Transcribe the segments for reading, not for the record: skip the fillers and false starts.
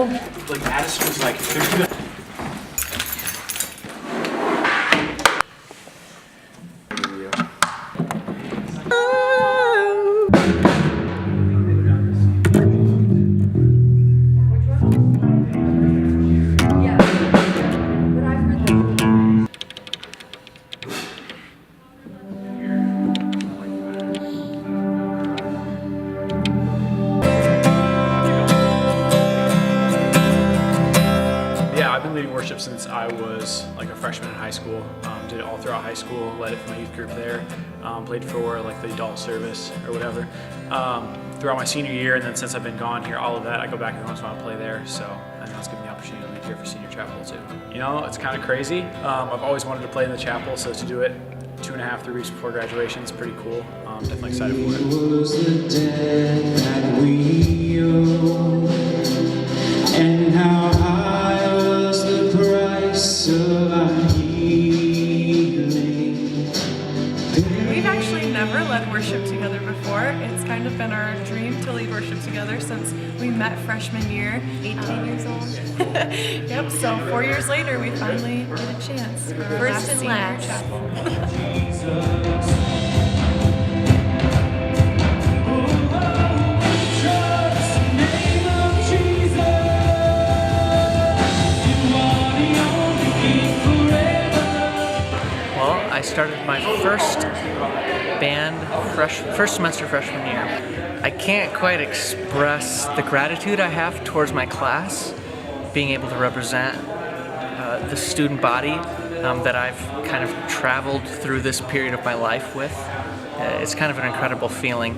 cool. Like Addison was like, there's no. I've been leading worship since I was like a freshman in high school. Did it all throughout high school, led it for my youth group there, played for like the adult service or whatever. Throughout my senior year, and then since I've been gone here, all of that, I go back every once in a while to play there. So I know it's given me the opportunity to lead here for senior chapel too. You know, it's kind of crazy. I've always wanted to play in the chapel, so to do it 2.5, 3 weeks before graduation is pretty cool. Definitely excited for it. It was the debt that we owe, and how high was the price of our healing. We've actually never led worship together before. It's kind of been our dream to lead worship together since we met freshman year. 18 years old. Yep, so 4 years later we finally get a chance for our First and senior last. chapel. I started my first band first semester freshman year. I can't quite express the gratitude I have towards my class, being able to represent the student body that I've kind of traveled through this period of my life with. It's kind of an incredible feeling.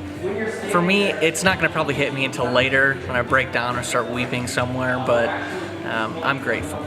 For me, it's not going to probably hit me until later when I break down or start weeping somewhere, but I'm grateful.